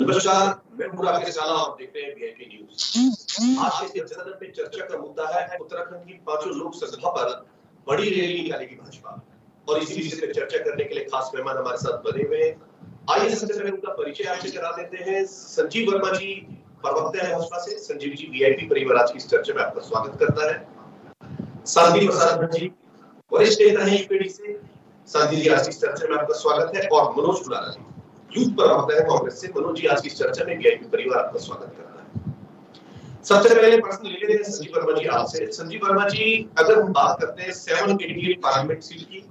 नमस्कार, मैं हूं राकेश राणा और देख रहे हैं वीआईपी न्यूज। आज के जनसदन में चर्चा का मुद्दा है उत्तराखंड की 5 लोकसभा पर बड़ी रैली निकालेगी भाजपा और इसी विषय पर चर्चा करने के लिए खास मेहमान हमारे साथ बने हुए हैं। आइए सबसे पहले उनका परिचय आपसे करा देते हैं। संजीव वर्मा जी प्रवक्ता है भाजपा से। संजीव जी वीआईपी परिवार आज की इस चर्चा में आपका स्वागत करता है। शांति प्रसाद जी वरिष्ठ नेता है यूपीडी से। शांति जी आज की इस चर्चा में आपका स्वागत है। और मनोज खुराना जी यूथ प्रवक्ता है कांग्रेस से। मनोज जी आज की इस चर्चा में वीआईपी परिवार आपका स्वागत करता है। सबसे पहले प्रश्न ले लेते हैं संजीव वर्मा जी आपसे। संजीव वर्मा जी, अगर हम बात करते हैं 788 पार्लियामेंट सीट की,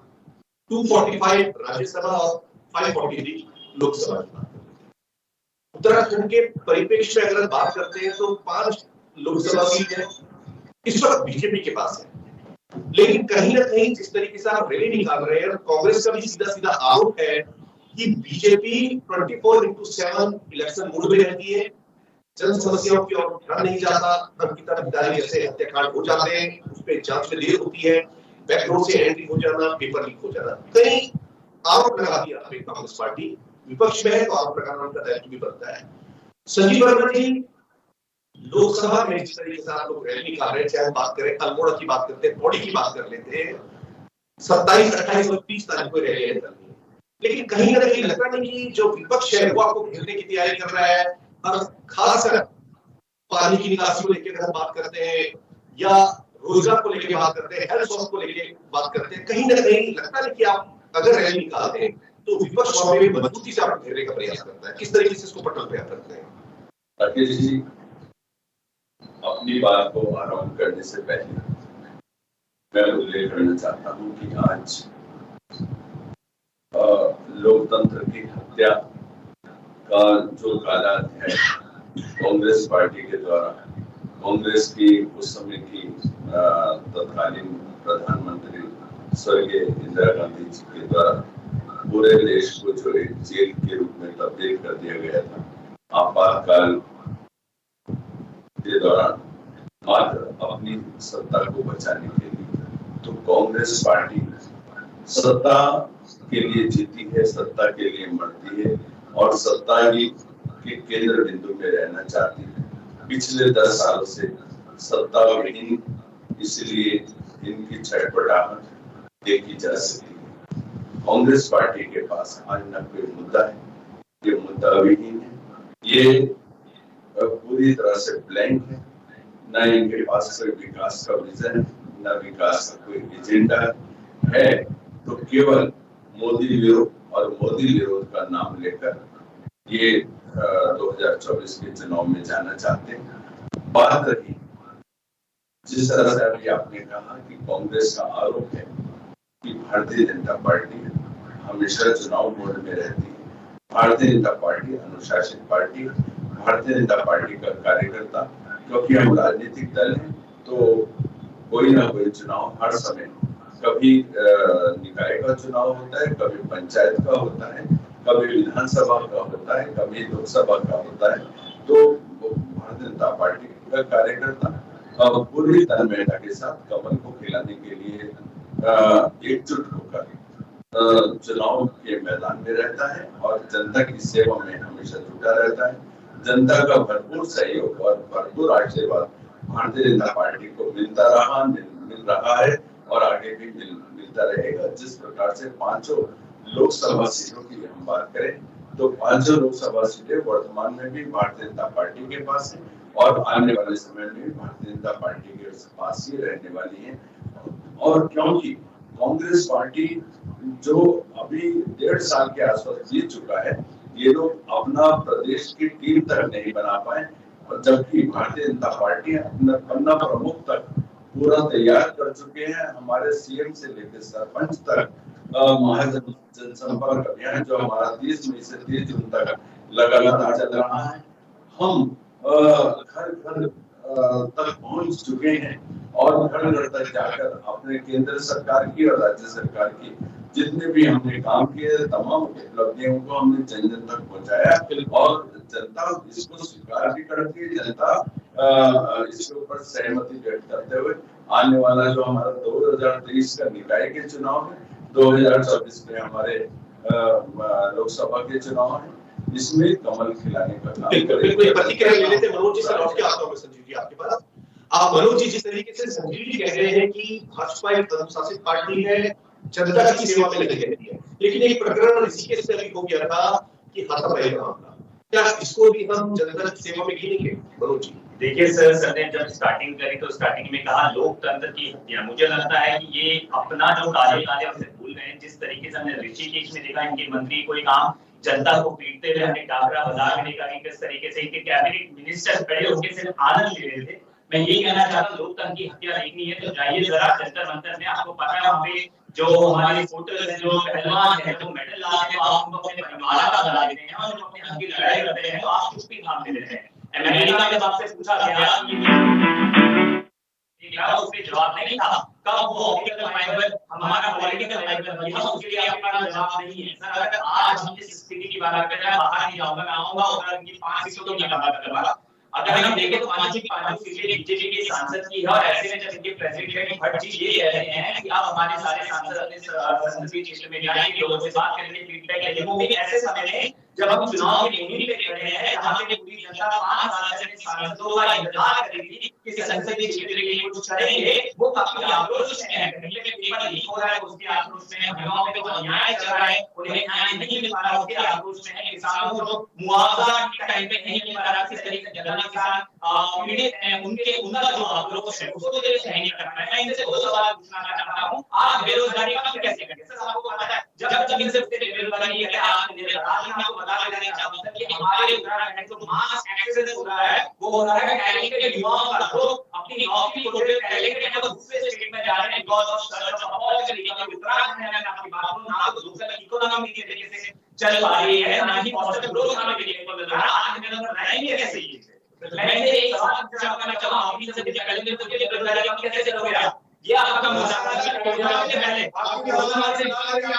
245 राज्यसभा और 543 लोकसभा की बात करते हैं, उत्तराखंड के परिप्रेक्ष्य में अगर बात करते हैं तो 5 लोकसभा सीट है इस वक्त बीजेपी के पास है। लेकिन कहीं ना कहीं जिस तरीके से आप रैली निकाल रहे हैं, कांग्रेस का भी सीधा सीधा आरोप है कि बीजेपी 24/7 इलेक्शन मूड में रहती है, जन समस्याओं की ओर ध्यान नहीं जाता। अंकिता भंडारी जैसे हत्याकांड हो जाते हैं, उस पर जांच में देर होती है, बैकडोर से एंट्री हो जाना, पेपर लीक हो जाना, कई आरोप लगा दिया कांग्रेस पार्टी विपक्ष में है तो आरोप लगाना उनका दायित्व भी बनता है। संजीव वर्मा जी, लोकसभा में जिस तरीके से आप लोग रैली निकाल रहे हैं, चाहे हम बात करें अल्मोड़ा की बात करते हैं, पौड़ी की बात कर लेते हैं, 27, 28 और 30 तारीख को रैली है, लेकिन कहीं ना कहीं लगता नहीं कि जो विपक्ष है वो आपको घेरने की तैयारी कर रहा है। और खासकर पानी की निकासी को लेकर हम बात करते हैं या रोजगार को लेकर बात करते हैं, हेल्थ स्वास्थ्य को लेकर बात करते हैं, कहीं ना कहीं लगता है कि आप अगर रैली निकालते हैं तो विपक्ष वहां पे मजबूती से आपको घेरने का प्रयास करता है। किस तरीके से इसको पटल प्रयास करते हैं? राकेश जी, अपनी बात को आरंभ करने से पहले मैं उल्लेख करना चाहता हूं कि आज लोकतंत्र की हत्या का जो काला अध्याय कांग्रेस पार्टी के द्वारा, कांग्रेस की उस समय की तत्कालीन प्रधानमंत्री स्वर्गीय इंदिरा गांधी जी के द्वारा पूरे देश को जो एक जेल के रूप में तब्दील कर दिया गया था आपातकाल के दौरान मात्र अपनी सत्ता को बचाने के लिए, तो कांग्रेस पार्टी सत्ता के लिए जीती है, सत्ता के लिए मरती है और सत्ता ही के केंद्र बिंदु में रहना चाहती है। पिछले 10 सालों से सत्ता विहीन, इसलिए इनकी छटपटाहट देखी जा सकती है। कांग्रेस पार्टी के पास आज न कोई मुद्दा है, ये मुद्दा विहीन है, ये पूरी तरह से ब्लैंक है। न इनके पास कोई विकास का विजन, न विकास का कोई एजेंडा है, तो केवल मोदी विरोध और मोदी विरोध का नाम लेकर ये 2024 के चुनाव में जाना चाहते हैं। बात रही जिस तरह से अभी आपने कहा कि कांग्रेस का आरोप है कि भारतीय जनता पार्टी हमेशा चुनाव मोड में रहती है, भारतीय जनता पार्टी अनुशासित पार्टी, भारतीय जनता पार्टी का कार्यकर्ता, क्योंकि हम राजनीतिक दल हैं तो कोई ना कोई चुनाव हर समय, कभी निकाय का चुनाव होता है, कभी पंचायत का होता है, कभी विधानसभा का होता है, कभी लोकसभा का होता है, तो भारतीय जनता पार्टी का कार्यकर्ता पूरी तन्मयता के साथ कमल को खिलाने के लिए एकजुट होकर चुनाव के मैदान में रहता है और जनता की सेवा में हमेशा जुटा रहता है। जनता का भरपूर सहयोग और भरपूर आशीर्वाद भारतीय जनता पार्टी को मिलता रहा, मिल रहा है और आगे भी मिलता रहेगा। जिस प्रकार से 5 लोकसभा सीटों की हम बात करें तो 5 लोकसभा सीटें वर्तमान में भी भारतीय जनता पार्टी के पास है और आने वाले समय में भी भारतीय जनता पार्टी के पास ही रहने वाली है। और क्योंकि कांग्रेस पार्टी जो अभी 1.5 साल के आसपास जीत चुका है, ये लोग अपना प्रदेश की टीम तक नहीं बना पाए, और जबकि भारतीय जनता पार्टी अपना प्रमुख तक पूरा तैयार कर चुके हैं। हमारे सीएम से लेकर सरपंच तक महाजन जनसंपर्क अभियान जो हमारा 30 मई से 30 जून तक लगातार चल रहा है, हम घर घर तक पहुंच चुके हैं और घर घर तक जाकर अपने केंद्र सरकार की और राज्य सरकार की जितने भी हमने काम किए तमाम उपलब्धियों को हमने जन जन तक पहुंचाया और जनता इसको स्वीकार भी करती है। जनता इसके ऊपर सहमति व्यक्त करते हुए आने वाला जो हमारा 2023 का निकाय के चुनाव है, 2024 में हमारे लोकसभा के चुनाव है, इसमें कमल खिलाने का काम बिल्कुल प्रतिक्रिया ले लेते मनोज जी से लौट के आता हूं मैं संजीव जी आपके पास। आप मनोज जी जिस तरीके से संजीव जी कह रहे हैं कि भाजपा एक अनुशासित पार्टी है, जनता की सेवा में लगी रहती है, लेकिन एक प्रकरण ऋषिकेश से अभी हो गया था कि हाथापाई का मामला, क्या इसको भी हम जनता की सेवा में गिनेंगे मनोज जी? देखिए सर ने जब स्टार्टिंग करी तो स्टार्टिंग में कहा लोकतंत्र की हत्या। मुझे लगता है कि ये अपना जो काले हमसे भूल गए हैं। जिस तरीके से हमने ऋषिकेश में देखा इनके मंत्री कोई काम जनता को पीटते हुए हमने डाकरा बाजार में देखा कि किस तरीके से इनके कैबिनेट मिनिस्टर खड़े होकर सिर्फ आनंद ले रहे थे। मैं यही कहना चाहता हूँ लोकतंत्र की हत्या देखनी है तो जाइए जरा जंतर मंतर में, आपको पता है वहाँ पे जो हमारे वोटर्स हैं, जो पहलवान हैं, वो मेडल लाते हैं, आप उनको अपने परिवार का बना देते हैं और जो अपने हक की लड़ाई करते हैं तो आप चुप्पी थाम देते हैं। अमेरिका में आपसे पूछा गया कि क्या उसके जवाब नहीं था, कब वो ऑप्टिकल फाइबर हमारा पॉलिटिकल फाइबर दिया, उसके लिए आपका जवाब नहीं है सर। अगर आज हम इस स्थिति की बात करें, बाहर नहीं जाऊंगा, मैं आऊंगा और उनकी 5 सीटों की बात करूंगा। अगर हम देखें तो 5 सीटें बीजेपी के सांसद की है और ऐसे में जब इनके प्रेसिडेंट भट्ट जी ये कह रहे हैं कि आप हमारे सारे सांसद अपने संसदीय क्षेत्र में जाएंगे, लोगों से बात करेंगे, फीडबैक लेंगे, वो भी ऐसे समय में जब हम चुनाव की मुहिम पे खड़े हैं जहां पे पूरी जनता 5 साल से सांसदों का इंतजार कर रही थी कि संसदीय क्षेत्र के लिए कुछ करेंगे, वो काफी आक्रोश में है। पहले में पेपर लीक हो रहा है उसके आक्रोश में है, महिलाओं पे जो अन्याय चल रहा है उन्हें न्याय नहीं मिल पा रहा उसके आक्रोश में है, किसानों को जो मुआवजा टाइम पे नहीं मिल पा रहा, किस तरीके से जर्नल किसान पीड़ित हैं उनका जो आक्रोश है उसको तो सही नहीं कर पाए। मैं इनसे 2 सवाल पूछना चाहता हूं, आप बेरोजगारी का कैसे करेंगे सर? आपको पता है जब इनसे बेरोजगारी है आप आपको बता देना चाहूंगा कि हमारे उत्तराखंड जो मास एक्सेस हो रहा है वो हो रहा है टैलेंटेड युवाओं का, जो अपनी नौकरी को छोड़ टैलेंटेड है वो दूसरे स्टेट में जा रहे हैं because of search of opportunity. Uttarakhand में मैं आपकी बात करूं ना तो लोकल इकोनॉमी की तरीके से चल पा रही है ना ही पॉजिटिव ग्रोथ हमें देखने को मिल रहा है। आज के अंदर रहेंगे कैसे ये? मैं एक सवाल पूछना चाहूंगा आपकी से पहले तो ये बेरोजगारी आप कैसे चलोगे आप? ये आपका मुद्दा है पहले आपकी रोजगार से आपने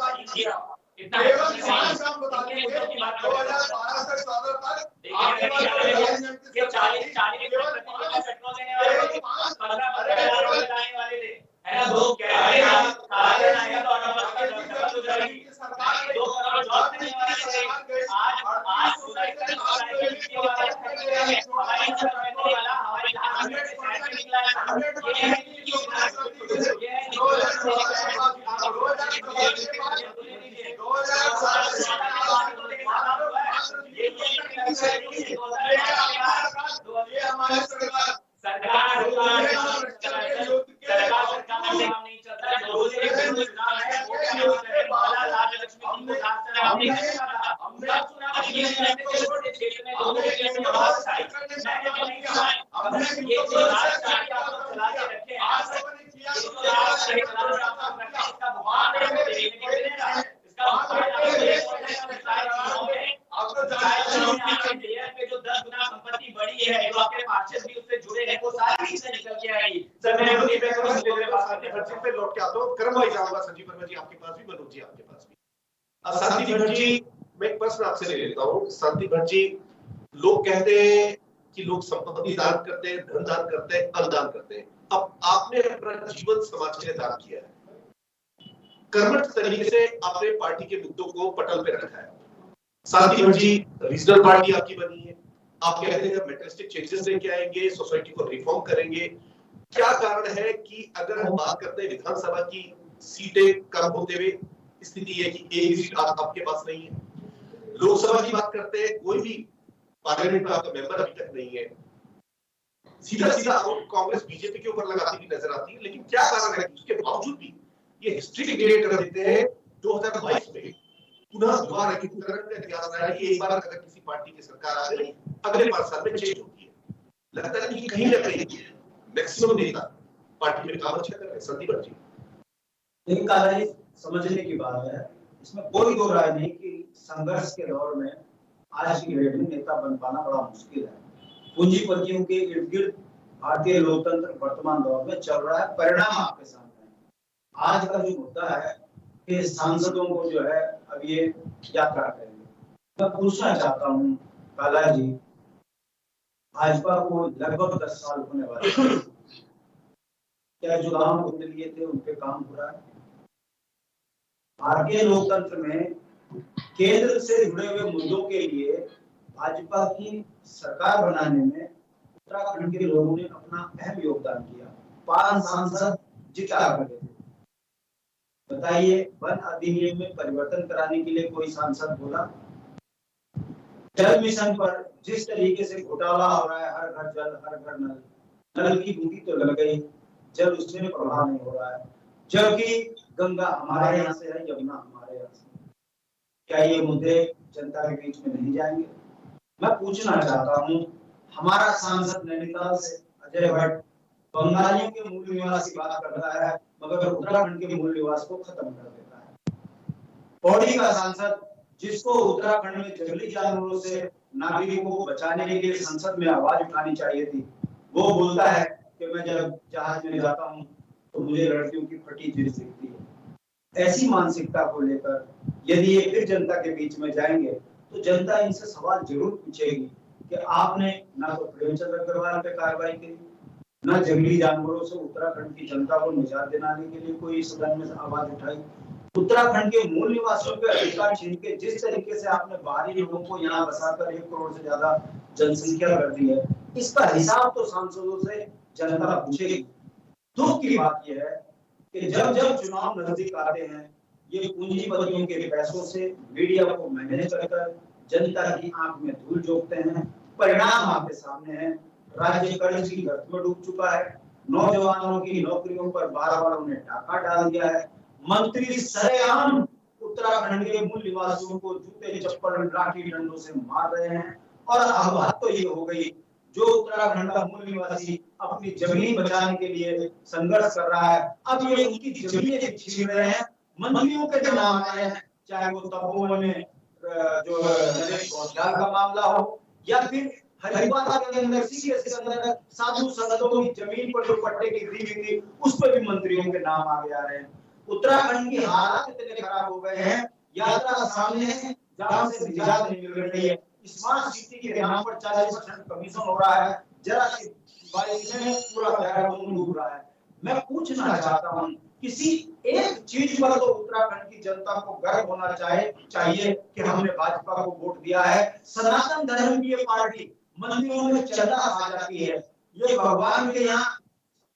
क्या संजीव वर्मा जी आपके पास भी, मनोज जी आपके पास भी। शांति भट्ट जी, मैं एक प्रश्न आपसे ले लेता हूँ। शांति भट्ट जी, लोग कहते हैं कि लोग संपत्ति दान करते हैं, धन दान करते हैं, अनुदान करते हैं। अब आपने अपना जीवन समाज के लिए दान किया है, कर्मठ तरीके से आपने पार्टी के मुद्दों को पटल पे रखा है। शांति भट्ट जी, रीजनल पार्टी आपकी बनी है, आप कहते हैं मैटेरियलिस्टिक चेंजेस लेके आएंगे, सोसाइटी को रिफॉर्म करेंगे। क्या कारण है कि अगर हम बात करते हैं विधानसभा की सीटें कम होते हुए, स्थिति है कि एक भी सीट आपके पास नहीं है। लोकसभा की बात करते हैं, कोई भी पार्लियामेंट में आपका मेंबर अभी तक नहीं है। सीधा सीधा आरोप कांग्रेस बीजेपी के ऊपर लगाती हुई नजर आती है, लेकिन क्या कारण है कि उसके बावजूद भी ये हिस्ट्री क्रिएट कर देते हैं 2022 में पुनः दोबारा की तरह का इतिहास रहा है कि एक बार अगर किसी पार्टी की सरकार आ गई, अगले 5 साल में चेंज होती है। लगता है कि कहीं ना कहीं मैक्सिमम नेता पार्टी में काम अच्छा कर रहे हैं। संदीप जी, लेकिन काला जी समझने की बात है, इसमें कोई दो राय नहीं कि संघर्ष के दौर में आज की डेट में नेता बन पाना बड़ा मुश्किल है। पूंजीपतियों के इर्द गिर्द भारतीय लोकतंत्र वर्तमान दौर में चल रहा है, परिणाम आपके सामने है। आज का जो मुद्दा है कि सांसदों को जो है अब ये यात्रा करेंगे। मैं पूछना चाहता हूँ काला जी, भाजपा को लगभग 10 साल होने वाले हैं, क्या जो काम उनके लिए थे उनके काम हो रहा है? भारतीय लोकतंत्र में केंद्र से जुड़े हुए मुद्दों के लिए भाजपा की सरकार बनाने में उत्तराखंड के लोगों ने अपना अहम योगदान किया। 5 सांसद जिता कर थे। बताइए, वन अधिनियम में परिवर्तन कराने के लिए कोई सांसद बोला? जल मिशन पर जिस तरीके से घोटाला हो रहा है, हर घर जल हर घर नल, नल की बूटी तो लग गई, जल उसमें प्रभाव नहीं हो रहा है, जबकि गंगा हमारे यहाँ से है, यमुना हमारे यहाँ से। क्या ये मुद्दे जनता के बीच में नहीं जाएंगे? मैं पूछना चाहता हूँ, हमारा सांसद नैनीताल से अजय भट्ट बंगालियों के मूल निवास की बात कर रहा है, मगर उत्तराखंड के मूल निवास को खत्म कर देता है। पौड़ी का सांसद, जिसको उत्तराखंड में जंगली जानवरों से नागरिकों को बचाने के लिए संसद में आवाज उठानी चाहिए थी, वो बोलता है कि मैं जब जहाज में जाता हूँ तो मुझे लड़कियों की फटी जींस दिखती है। ऐसी मानसिकता को लेकर यदि ये फिर जनता के बीच में जाएंगे तो जनता इनसे सवाल जरूर पूछेगी कि आपने ना तो प्रेमचंद अग्रवाल पे कार्रवाई की, ना जंगली जानवरों से उत्तराखंड की जनता को निजात दिलाने के लिए कोई सदन में आवाज उठाई। उत्तराखंड के मूल निवासियों के अधिकार छीन के जिस तरीके से आपने बाहरी लोगों को यहाँ बसाकर 1 करोड़ से ज्यादा जनसंख्या कर दी है, इसका हिसाब तो सांसदों से जनता पूछेगी। दुख की बात यह है कि जब जब चुनाव नजदीक आते हैं, ये पूंजीपतियों के पैसों से मीडिया को मैनेज कर जनता की आंख में धूल झोंकते हैं। परिणाम आपके सामने है, राज्य कर्ज की गर्त में डूब चुका है, नौजवानों की नौकरियों पर बार-बार उन्हें डाका डाल दिया है, मंत्री सरेआम उत्तराखंड के मूल निवासियों को जूते चप्पल लाठी डंडों से मार रहे हैं। और अब बात तो ये हो गई, जो उत्तराखंड का मूल निवासी अपनी जमीन बचाने के लिए संघर्ष कर रहा है, अब ये उनकी जमीनें छीन रहे हैं। मंत्रियों के जो नाम आए हैं, चाहे वो तपोवन में जो नरेश कौशल का मामला हो या फिर हरिद्वार के अंदर सीएस के अंदर साधु संतों की जमीन पर जो पट्टे की दी हुई थी, उस पर भी मंत्रियों के नाम आगे आ रहे हैं। उत्तराखंड की हालत इतने खराब हो गए हैं, यात्रा सामने है जहां से निजात नहीं मिल रही है। स्मार्ट सिटी के नाम पर 40% कमीशन हो रहा है, जरा सी बारिश में पूरा देहरादून डूब रहा है। मैं पूछना चाहता हूं, किसी एक चीज पर तो उत्तराखंड की जनता को गर्व होना चाहिए कि हमने भाजपा को वोट दिया है। सनातन धर्म की ये पार्टी मंदिरों में चंदा खा जाती है, ये भगवान के यहाँ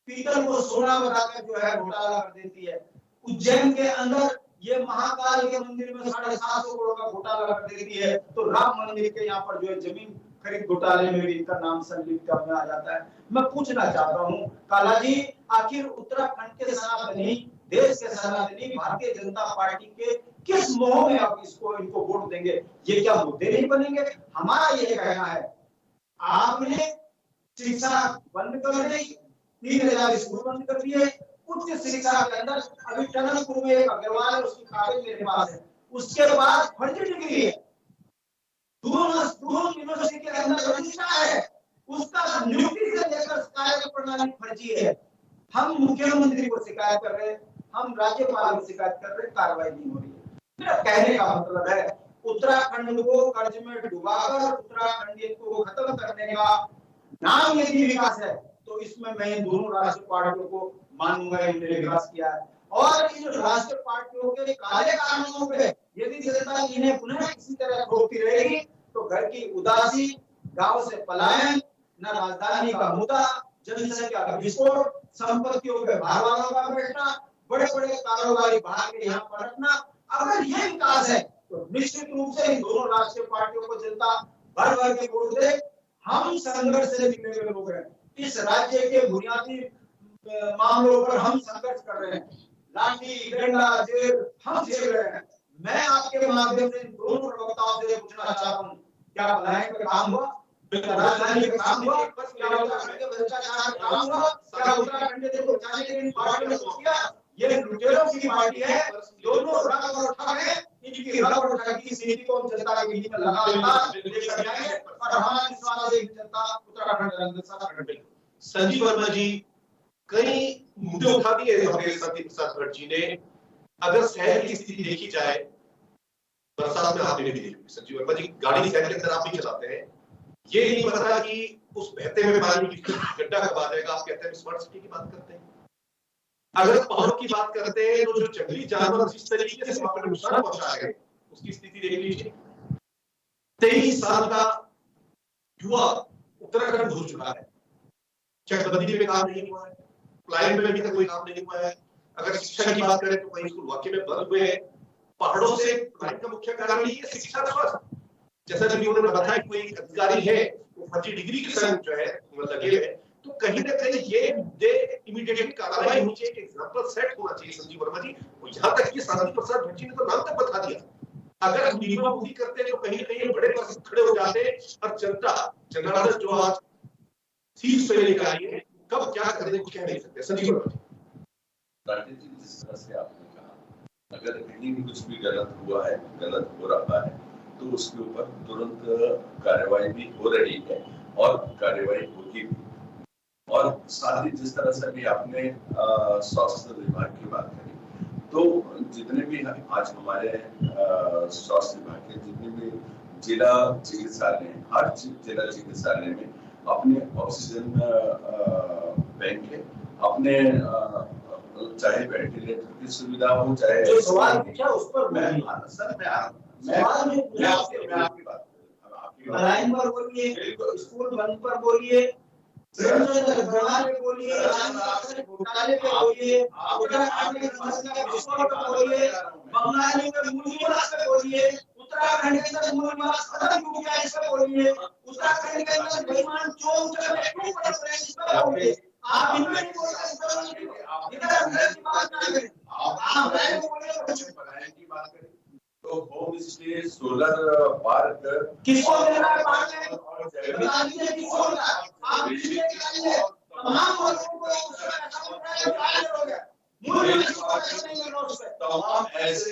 पीतल को सोना बनाकर जो है घोटाला कर देती है। उज्जैन के अंदर ये महाकाल के मंदिर में 750 करोड़ का घोटाला कर देती है, तो राम मंदिर के यहाँ पर जो है जमीन खरीद घोटाले में भी इनका नाम संलिप्त में आ जाता है। मैं पूछना चाहता हूँ काला जी, आखिर उत्तराखंड के सनातनी, देश के सनातनी भारतीय जनता पार्टी के किस मोह में आप इनको वोट देंगे? ये क्या मुद्दे नहीं बनेंगे? हमारा ये कहना है, आपने शिक्षा बंद कर दी, 3000 स्कूल बंद कर दिए, उच्च शिक्षा के अंदर अभी टनकपुर में एक अग्रवाल है, उसकी कागज मेरे पास है, उसके बाद फर्जी डिग्री है, दोनों यूनिवर्सिटी के अंदर रजिस्ट्रार है, उसका नियुक्ति से लेकर कार्य प्रणाली फर्जी है। हम मुख्यमंत्री को शिकायत कर रहे हैं, हम राज्यपाल को शिकायत कर रहे हैं, कार्रवाई नहीं हो रही है। मेरा कहने का मतलब है, उत्तराखंड को कर्ज में डुबाकर उत्तराखंड को खत्म करने का नाम यदि विकास है, तो इसमें मैं इन दोनों राष्ट्रीय पार्टियों को मानूंगा, इन्होंने विकास किया है। और इन राष्ट्रीय पार्टियों के काले कानूनों पे यदि जनता इन्हें पुनः किसी तरह रोकती रहेगी, तो घर की उदासी, गांव से पलायन, न राजधानी का मुद्दा, जनसंख्या का विस्फोट, संपत्तियों के भागवानों का बैठना, बड़े बड़े कारोबारी बाहर के यहाँ पलटना, अगर ये विकास है तो निश्चित रूप से इन दोनों राष्ट्रीय पार्टियों को जनता भर भर के वोट दे। हम संघर्ष से निकले हुए लोग हैं, इस राज्य के बुनियादी मामलों पर हम संघर्ष कर रहे हैं, लाठी डंडा जेल हम झेल रहे हैं। मैं आपके माध्यम से दोनों प्रवक्ताओं से पूछना चाहता हूँ, क्या पलायन का काम हुआ? राजधानी का काम हुआ? क्या उत्तराखंड के भ्रष्टाचार का काम हुआ? क्या उत्तराखंड के लोग जाने के इन पार्टियों ने कुछ किया? ये लुटेरों की पार्टी है, दोनों रग और ठग है, इनकी रग और ठग की नीति को हम जनता के बीच में लगातार लेकर जाएंगे और हमारा विश्वास है कि जनता उत्तराखंड के अंदर साथ खड़े। संजीव वर्मा जी, कई मुद्दे उठा दिए हमारे साथी प्रसाद भट्ट जी ने। अगर शहर की स्थिति देखी जाए, बरसात में आपने भी देखी, संजीव वर्मा जी गाड़ी शहर के अंदर आप भी चलाते हैं, ये नहीं पता कि उस बहते हुए पानी की गड्ढा कब आ जाएगा। आप कहते हैं स्मार्ट सिटी की बात करते हैं, अगर पहाड़ों की बात करते हैं तो जो जंगली जानवर जिस तरीके से वहां पर नुकसान पहुंचा रहे हैं, उसकी स्थिति देख लीजिए। 23 साल का युवा उत्तराखंड घुस चुका है, चकबंदी में काम नहीं हुआ है, प्लान में अभी तक कोई काम नहीं हुआ है। अगर शिक्षा की बात करें तो कई स्कूल वाकई में बंद हुए हैं। पहाड़ों से प्लान का मुख्य कारण ये शिक्षा स्वास्थ्य, जैसा कि उन्होंने बताया कि कोई अधिकारी है वो फर्जी डिग्री के संग जो है लगे हुए, तो कहीं ना कहीं ये मुद्दे इमीडिएटली कार्रवाई होनी चाहिए, एग्जांपल सेट होना चाहिए। संजीव वर्मा जी, यहाँ तक कि शांति प्रसाद भट्ट जी ने तो नाम तक बता दिया, अगर हम नीमाबंदी करते तो कहीं ना कहीं बड़े पर खड़े हो जाते और जनता जनार्दन जो आज सीट पे लेकर आई है, कब क्या करने कुछ कह नहीं सकते। संजीव वर्मा जी, जिस तरह से आपने कहा, अगर कहीं भी कुछ भी गलत हुआ है, गलत हो रहा है, तो उसके ऊपर तुरंत कार्रवाई भी हो रही है और कार्रवाई होगी भी। और साथ ही जिस तरह से अभी आपने स्वास्थ्य विभाग की बात करी, तो जितने भी आज हमारे स्वास्थ्य विभाग के जितने भी जिला चिकित्सालय, हर जिला चिकित्सालय में अपने ऑक्सीजन बैंक है, अपने चाहे वेंटिलेटर की सुविधा हो, चाहे जो सवाल पूछा उस पर मैं आपकी बात लाइन पर बोलिए, स्कूल बंद पर बोलिए, घोटाले पे बोलिए, उत्तराखंड के समस्या के विस्फोट पर बोलिए, बंगाली में मूल निवास पे बोलिए, उत्तराखंड के अंदर मूल निवास खत्म हो गया इस पे बोलिए, उत्तराखंड के अंदर बेईमान चोर क्यों पड़ रहे हैं इस पे बोलिए। आप इनमें नहीं बोल रहे, इधर अंदर की बात ना करें, आप लाइन बोलिए की बात करें तो होम स्टे, सोलर पार्क किसको देना है? पार्क है बता दीजिए किसको देना है? आप बिजली निकालिए, तमाम लोगों को तमाम ऐसे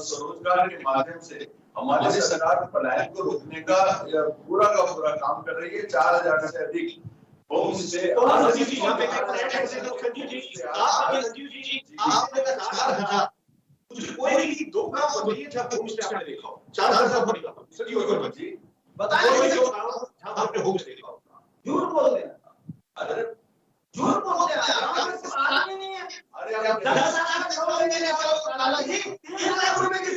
स्वरोजगार के माध्यम से हमारी सरकार पलायन को रोकने का पूरा का पूरा काम कर रही है। 4000 से अधिक होम स्टे कोई भी दो गांव बताइए जहां होम स्टे आपने देखा हो, 4000 बड़ी बात है। संजीव वर्मा जी बताइए जो गांव जहां आपने होम स्टे देखा हो। झूठ बोलते हैं, अरे झूठ बोलते हैं, गांव से बाहर नहीं है। अरे 10 साल का लोन लेने वाला जी 3 लाख रुपए की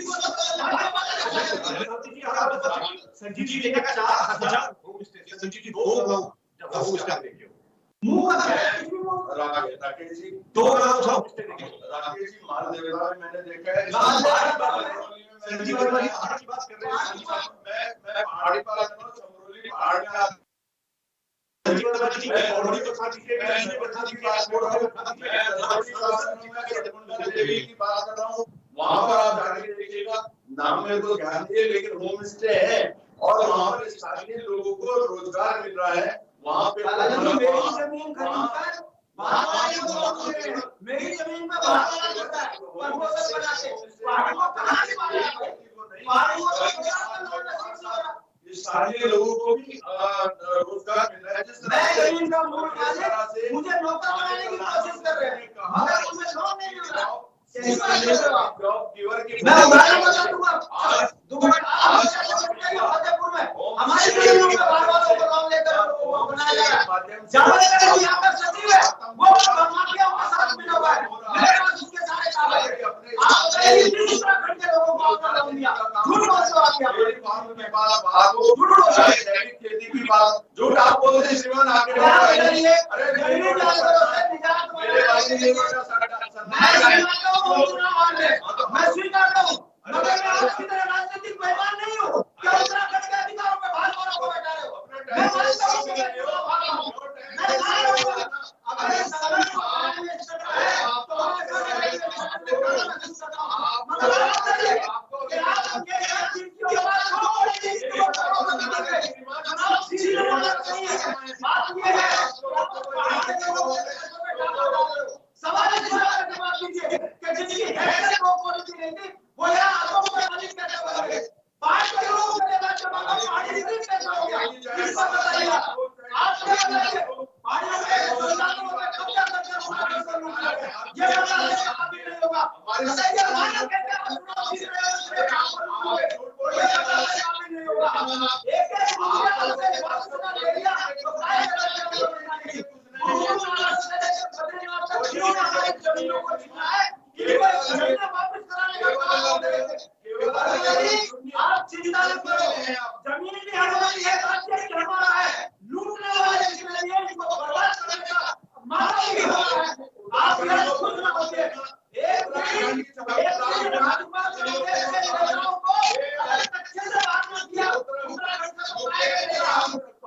संजीव जी ने कहा 4000 होम स्टे, संजीव जी 2 गांव जब होम स्टे देखिए, मुंह का राकेश जी 2 गांव होम स्टे देखिए, किसी माल देवता में मैंने देखा है संजीव वर्मा जी पहाड़ की बात कर रहे हैं। मैं पहाड़ी बात कर रहा हूँ, चमरोली पहाड़ में संजीव वर्मा जी पौड़ी को साथ दीजिए, की बात कर रहा हूँ। वहाँ पर आप जाके देखिएगा, नाम मेरे को ध्यान नहीं है, लेकिन होम स्टे है और वहाँ पर स्थानीय लोगों को रोजगार मिल रहा है। वहाँ पे मेरी जमीन खरीदकर मेरी जमीन में स्थानीय लोगों को भी रोजगार मिल रहा है। मैं जमीन का मूल मालिक मुझे नौकर बनाने की कोशिश कर रहे हैं, मगर मुझे लोन नहीं मिल रहा। मैं उदाहरण बता दूंगा, फतेहपुर में हमारी जमीनों में बार बार लोन लेकर बनाया जा रहा है। जावड़ेकर जी यहाँ पर सचिव है, वो माफियाओं के साथ मिला हुआ है, मेरे पास उसके सारे कागज हैं। आपने उत्तराखंड के लोगों को आपने लोन दिया, झूठ बोलते हो आप यहाँ पर। खेती की बात झूठ आप बोलते हैं, श्रीमान आगे मैं स्वीकारता हूँ, मगर मैं आपकी तरह राजनीतिक मेहमान नहीं हूँ। क्या उत्तराखंड के अधिकारों पे भाग वालों को बैठा रहे हो? मैं मानता हूँ कि मैं चुनाव भाग रहा हूँ। मैं मान रहा हूँ अगर इस सदन को आने में इज्जत है तो मैं मगर आप करिए कि आप ये चीज की बात छोड़ दीजिए, आप सीधी बात नहीं है। बात ये है सवाल इस बात का जवाब दीजिए कि जिसकी हैसियत को पॉलिसी नहीं थी वो यहाँ आत्मा का मालिक कैसे बन गए? 5 करोड़ रुपए देना चाहता हूँ, पहाड़ी बिक्री कैसे हो गया? इस पर बताइए आप क्या बताइए? पहाड़ियों में संसाधनों पे कब्जा करके ये बता दें काफी नहीं होगा। बताइए हमारा कैसे आप चुनाव जीत रहे हो, इसलिए काम करूंगा, ये बता दें काफी नहीं होगा। एक मुखिया से बात सुना ले लिया तो काय करके जमीनों को जीतना है कि जमीनें वापस कराने का काम करेंगे। आप चिंता न करो, जमीन भी हमारी है, राज्य भी हमारा है, लूटने वाले जितने लिए इनको बर्बाद करने का मामला भी हमारा है। आप यह खुद न होते एक भाजपा के नेताओं को अच्छे से बात न किया, उत्तराखंड का तो काय करेगा?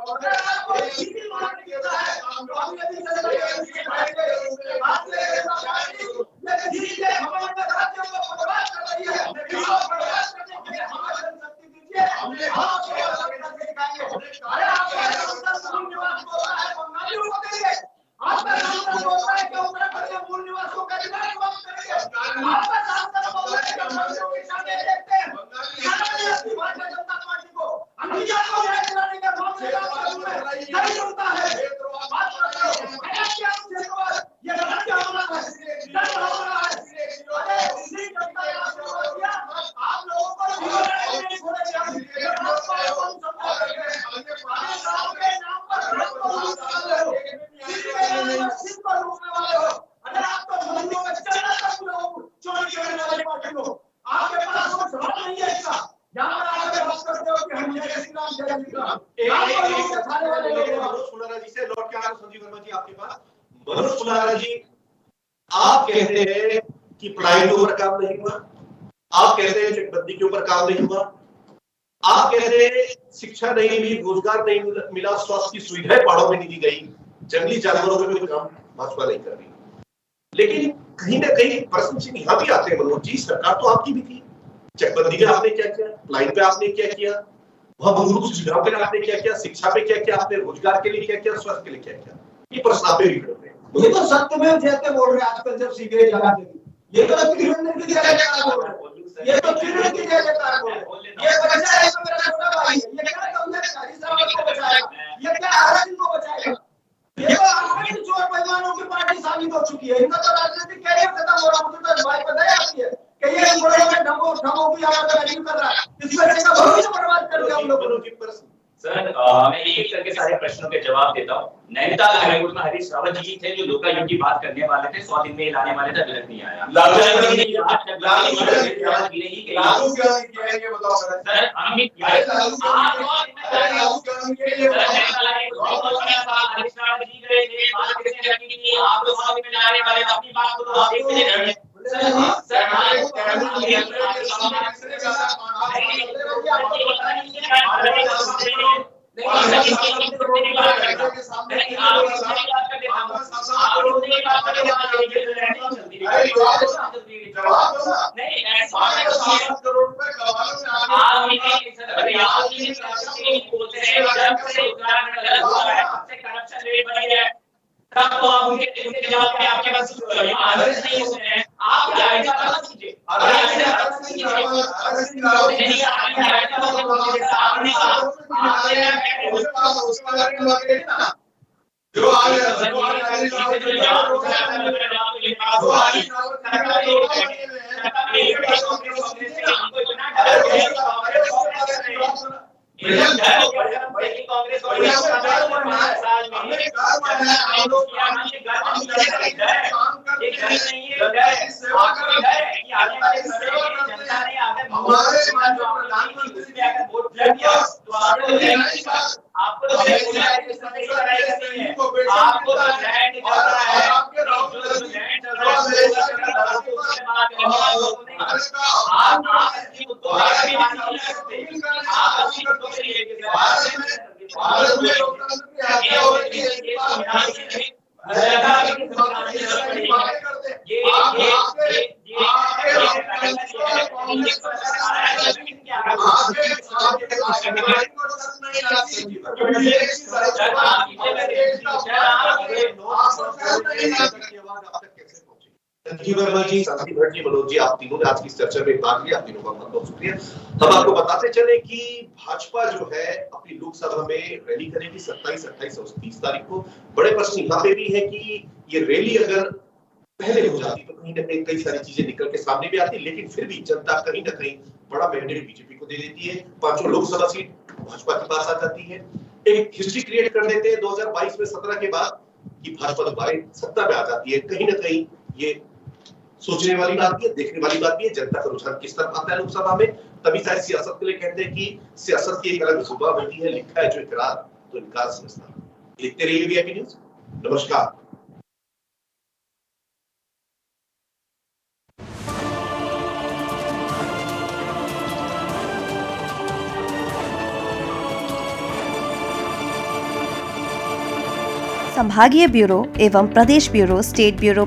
अगर आपको सीधी मार देता है तो हम यदि चले जाएंगे बात करेगा पार्टी ये धीरे हमारे राज्यों को बर्बाद कर रही है। इसको बर्बाद करने के लिए हमारे शक्ति दीजिए, हमने आपको दिखाएंगे। अरे आपका सांसद मूल निवास बोलता है बंगालियों को देंगे, आपका सांसद बोलता है कि उत्तराखंड के मूल निवासियों का अधिकार कम करेंगे, आपका सांसद बोलता है कि हम लोगों के सामने देखते हैं भारतीय जनता पार्टी को अंगीकार को न्याय दिलाने का मामले का नहीं होता है। बात करो ये गलत मामला है, गलत मामला है। अरे इसी जनता ने आशीर्वाद दिया, आप लोगों को नहीं छोड़ेंगे, हम आपको कौन समझाएंगे? अरे साहब के नाम पर आपको सिर्फ पर रोकने वाले हो। अगर आप तो मंदिरों में चलना तक लोग चोरी करने वाली पार्टी हो, आपके पास कोई जवाब नहीं है इसका। यहाँ पर आकर बात करते हो कि हम जय श्री राम जय श्री राम, मनोज फुलारा जी से लौट के आ रहा हूं। संजीव वर्मा जी आपके पास। मनोज फुलारा जी, आप कहते हैं कि पढ़ाई के ऊपर काम नहीं हुआ, आप कहते हैं चकबंदी के ऊपर काम नहीं हुआ, आप कहते हैं शिक्षा नहीं मिली, रोजगार नहीं मिला, स्वास्थ्य की सुविधाएं पहाड़ों में नहीं दी गई, जंगली जानवरों में कोई काम भाजपा नहीं कर रही। लेकिन कहीं ना कहीं प्रश्न चिन्ह यहाँ भी आते हैं मनोज जी, सरकार तो आपकी भी थी, चकबंदी पे आपने क्या किया, लाइन पे आपने क्या किया, वहां मूलभूत सुविधाओं पे आपने क्या किया, शिक्षा पे क्या किया, आपने रोजगार के लिए क्या किया, स्वास्थ्य के लिए क्या किया? ये प्रश्न आप भी खड़े हैं। ये तो सत्य में जैसे बोल रहे हैं आजकल जब सीबीआई चलाते हैं, ये तो त्रिवेंद्र की जयकार बोल रहे हैं, ये तो त्रिवेंद्र की जयकार बोल रहे हैं। ये बच्चा है तो मेरा छोटा भाई है, ये क्या कमजोर हरीश रावत को बचाएगा, ये क्या हरसिंह को बचाएगा? ये तो आखिरी चोर बेईमानों की पार्टी साबित हो चुकी है। इनका तो राजनीतिक कैरियर खत्म हो रहा है। मुझे तो भाई पता है आती है कि ये मुंबई में ढमो की आवाज नहीं कर रहा है, इस बच्चे का भविष्य बर्बाद कर दिया हम लोगों ने। सर मैं एक करके सारे प्रश्नों के जवाब देता हूँ। नैनीताल हाईकोर्ट में हरीश रावत जी थे जो लोकायुक्त की बात करने वाले थे, 100 दिन में लाने वाले थे, अभी नहीं आया। लागू क्यों नहीं किया है ये बताओ सर। हम भी लागू क्यों नहीं किया ये बताओ। हरीश रावत जी गए थे, बात कैसे रखी थी, आप लोग 100 दिन में लाने वाले, अपनी बात को तो आप देखते रहे। तब तो आप उनके जवाब पे आपके पास आंसर नहीं है। आप क्या आइडिया बता दीजिए। जो आज संजीव वर्मा जी, साथी भट्ट जी, मनोज जी, आप तीनों ने आज की इस चर्चा में भाग लिया। आप तीनों का बहुत-बहुत शुक्रिया। हम आपको बताते चले कि भाजपा जो है अपनी लोकसभा में रैली करेगी 27, 28 और 30 तारीख को। बड़े प्रश्न यहाँ पे भी है कि ये रैली अगर पहले हो जाती तो कहीं ना कहीं कई सारी चीजें निकल के सामने भी आती, लेकिन फिर भी जनता कहीं ना कहीं बड़ा मैंडेट बीजेपी को दे देती है। 5 लोकसभा सीट भाजपा के पास आ जाती है। एक हिस्ट्री क्रिएट कर देते हैं 2022 में 17 के बाद कि भाजपा दोबारा सत्ता में आ जाती है। कहीं ना कहीं ये सोचने वाली बात भी है, देखने वाली बात भी है, जनता का रुझान किस तरफ आता है लोकसभा में। तभी शायद सियासत के लिए कहते हैं कि सियासत की एक अलग जुबान होती है, लिखा है जो इकरार तो इनकार समझता। लिखते रहिए वीआईपी न्यूज। नमस्कार। संभागीय ब्यूरो एवं प्रदेश ब्यूरो, स्टेट ब्यूरो